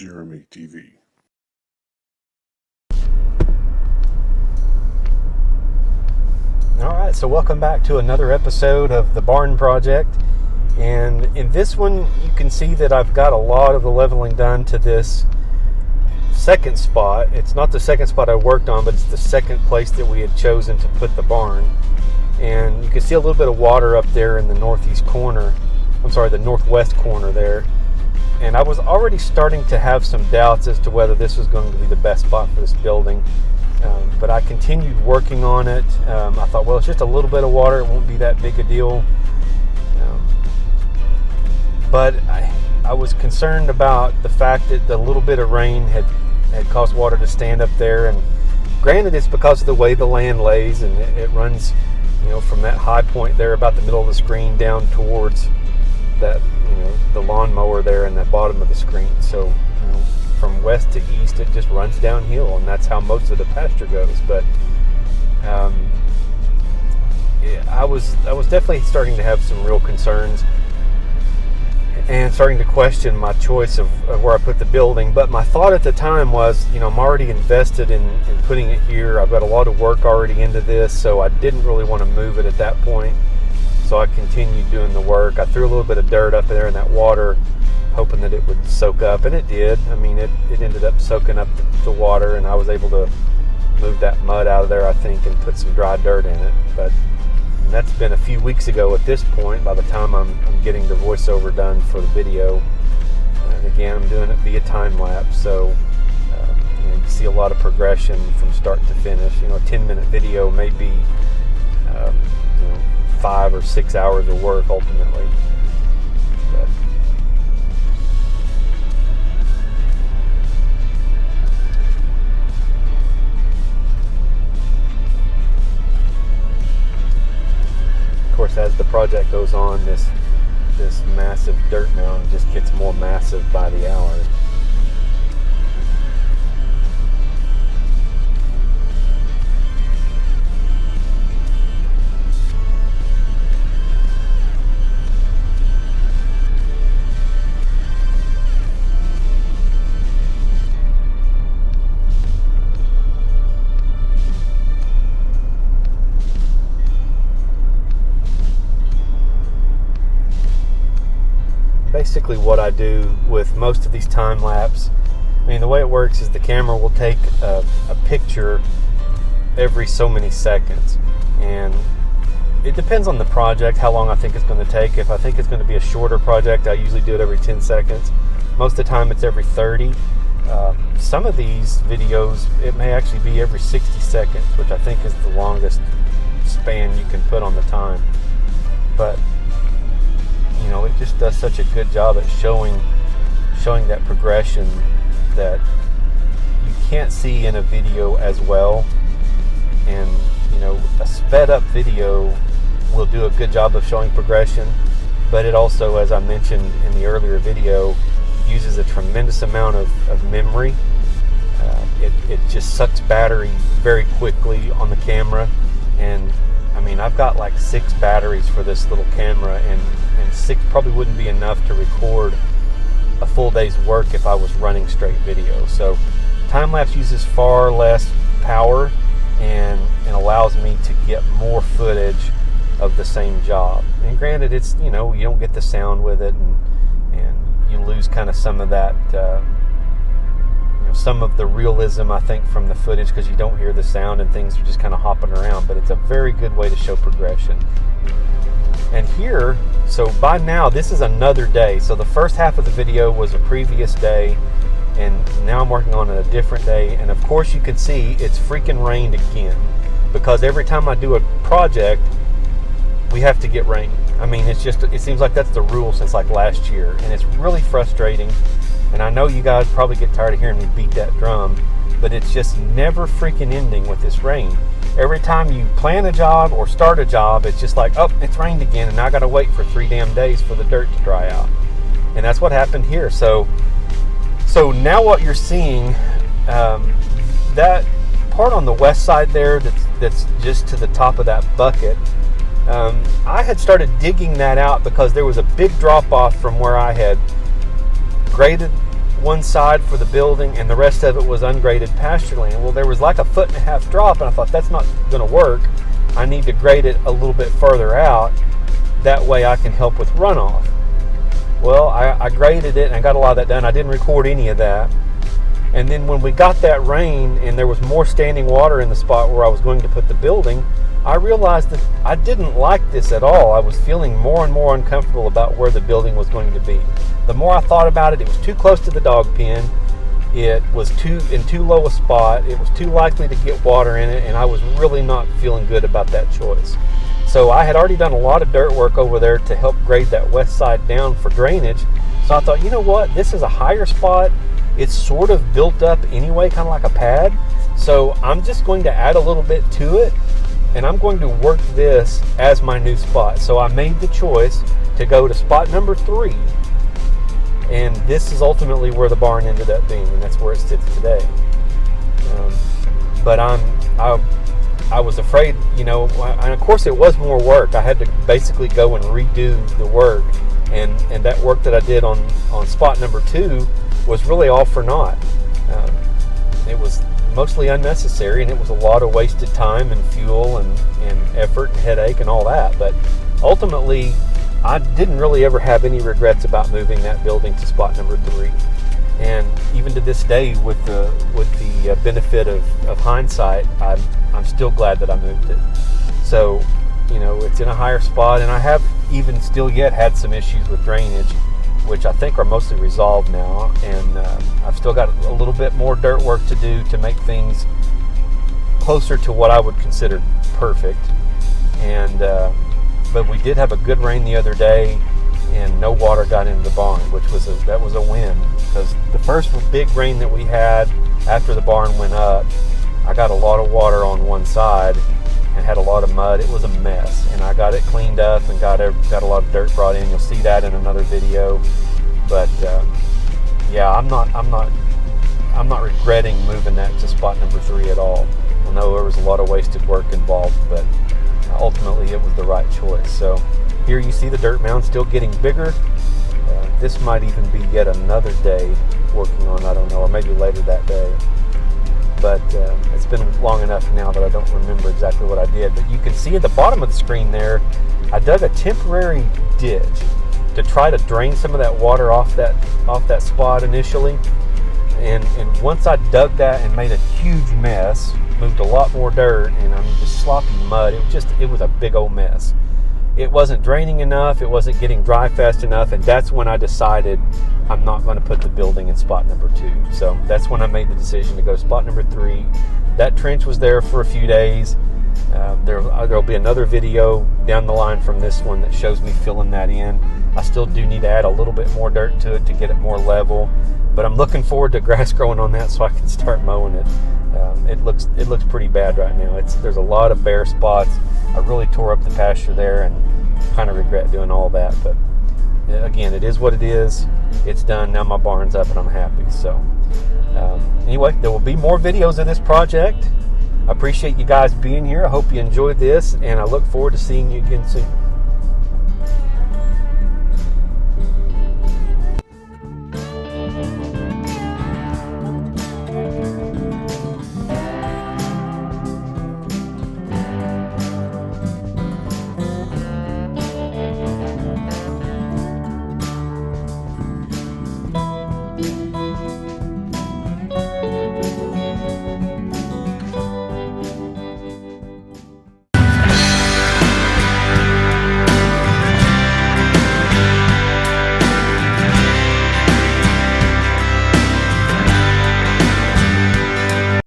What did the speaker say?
Jeremy TV. Alright, so welcome back to another episode of the Barn Project. And in this one, you can see that I've got a lot of the leveling done to this second spot. It's not the second spot I worked on, but it's the second place that we had chosen to put the barn. And you can see a little bit of water up there in the northwest corner there. And I was already starting to have some doubts as to whether this was going to be the best spot for this building. But I continued working on it. I thought, well, it's just a little bit of water. It won't be that big a deal. But I was concerned about the fact that the little bit of rain had caused water to stand up there. And granted, it's because of the way the land lays, and it runs, from that high point there about the middle of the screen down towards that, the lawnmower there in the bottom of the screen. So, from west to east, it just runs downhill, and that's how most of the pasture goes. But I was definitely starting to have some real concerns and starting to question my choice of where I put the building. But my thought at the time was, I'm already invested in putting it here. I've got a lot of work already into this, so I didn't really want to move it at that point. So I continued doing the work. I threw a little bit of dirt up there in that water, hoping that it would soak up, and it did. I mean, it ended up soaking up the water, and I was able to move that mud out of there, I think, and put some dry dirt in it. But that's been a few weeks ago at this point, by the time I'm getting the voiceover done for the video. And again, I'm doing it via time lapse, so you see a lot of progression from start to finish. A 10-minute video may be 5 or 6 hours of work ultimately. But of course, as the project goes on, this massive dirt mound just gets more massive by the hour. Basically what I do with most of these time lapse, the way it works is the camera will take a picture every so many seconds, and it depends on the project how long I think it's going to take. If I think it's going to be a shorter project, I usually do it every 10 seconds. Most of the time it's every 30. Some of these videos, it may actually be every 60 seconds, which I think is the longest span you can put on the time. But it just does such a good job at showing that progression that you can't see in a video as well. And a sped up video will do a good job of showing progression, but it also, as I mentioned in the earlier video, uses a tremendous amount of memory. It just sucks battery very quickly on the camera, and I've got like 6 batteries for this little camera, and 6 probably wouldn't be enough to record a full day's work if I was running straight video. So time-lapse uses far less power and allows me to get more footage of the same job. And granted, it's, you don't get the sound with it, and you lose kind of some of that, some of the realism, I think, from the footage, because you don't hear the sound and things are just kind of hopping around. But it's a very good way to show progression. And here, so by now, this is another day. So the first half of the video was a previous day, and now I'm working on a different day. And of course, you can see it's freaking rained again, because every time I do a project, we have to get rain. It seems like that's the rule since like last year, and it's really frustrating. And I know you guys probably get tired of hearing me beat that drum, but it's just never freaking ending with this rain. Every time you plan a job or start a job, it's just like, oh, it's rained again, and I got to wait for 3 damn days for the dirt to dry out. And that's what happened here. So now what you're seeing, that part on the west side there that's just to the top of that bucket, I had started digging that out because there was a big drop off from where I had graded one side for the building, and the rest of it was ungraded pasture land. Well, there was like a 1.5 foot drop, and I thought that's not going to work. I need to grade it a little bit further out. That way I can help with runoff. Well, I graded it and I got a lot of that done. I didn't record any of that. And then when we got that rain and there was more standing water in the spot where I was going to put the building, I realized that I didn't like this at all. I was feeling more and more uncomfortable about where the building was going to be. The more I thought about it, it was too close to the dog pen. It was in too low a spot. It was too likely to get water in it, and I was really not feeling good about that choice. So I had already done a lot of dirt work over there to help grade that west side down for drainage. So I thought, you know what, this is a higher spot. It's sort of built up anyway, kind of like a pad. So I'm just going to add a little bit to it, and I'm going to work this as my new spot. So I made the choice to go to spot number 3, and this is ultimately where the barn ended up being, and that's where it sits today. But I was afraid, and of course it was more work. I had to basically go and redo the work, and that work that I did on spot number 2 was really all for naught. It was mostly unnecessary, and it was a lot of wasted time and fuel and effort and headache and all that. But ultimately, I didn't really ever have any regrets about moving that building to spot number 3. And even to this day, with the benefit of hindsight, I'm still glad that I moved it. So, it's in a higher spot, and I have even still yet had some issues with drainage, which I think are mostly resolved now. And I've still got a little bit more dirt work to do to make things closer to what I would consider perfect. And but we did have a good rain the other day, and no water got into the barn, that was a win, because the first big rain that we had after the barn went up, I got a lot of water on one side and had a lot of mud. It was a mess, and I got it cleaned up and got a lot of dirt brought in. You'll see that in another video. But yeah, I'm not regretting moving that to spot number 3 at all. I know there was a lot of wasted work involved, but ultimately it was the right choice. So here you see the dirt mound still getting bigger. This might even be yet another day working on, I don't know, or maybe later that day. But it's been long enough now that I don't remember exactly what I did. But you can see at the bottom of the screen there, I dug a temporary ditch to try to drain some of that water off that spot initially. And once I dug that and made a huge mess, moved a lot more dirt, and just sloppy mud, it was a big old mess. It wasn't draining enough, it wasn't getting dry fast enough, and that's when I decided I'm not going to put the building in spot number 2. So that's when I made the decision to go to spot number 3. That trench was there for a few days. There'll be another video down the line from this one that shows me filling that in. I still do need to add a little bit more dirt to it to get it more level, but I'm looking forward to grass growing on that so I can start mowing it. It looks pretty bad right now. There's a lot of bare spots. I really tore up the pasture there and kind of regret doing all that. But again, it is what it is. It's done. Now my barn's up and I'm happy. So anyway, there will be more videos of this project. I appreciate you guys being here. I hope you enjoyed this, and I look forward to seeing you again soon.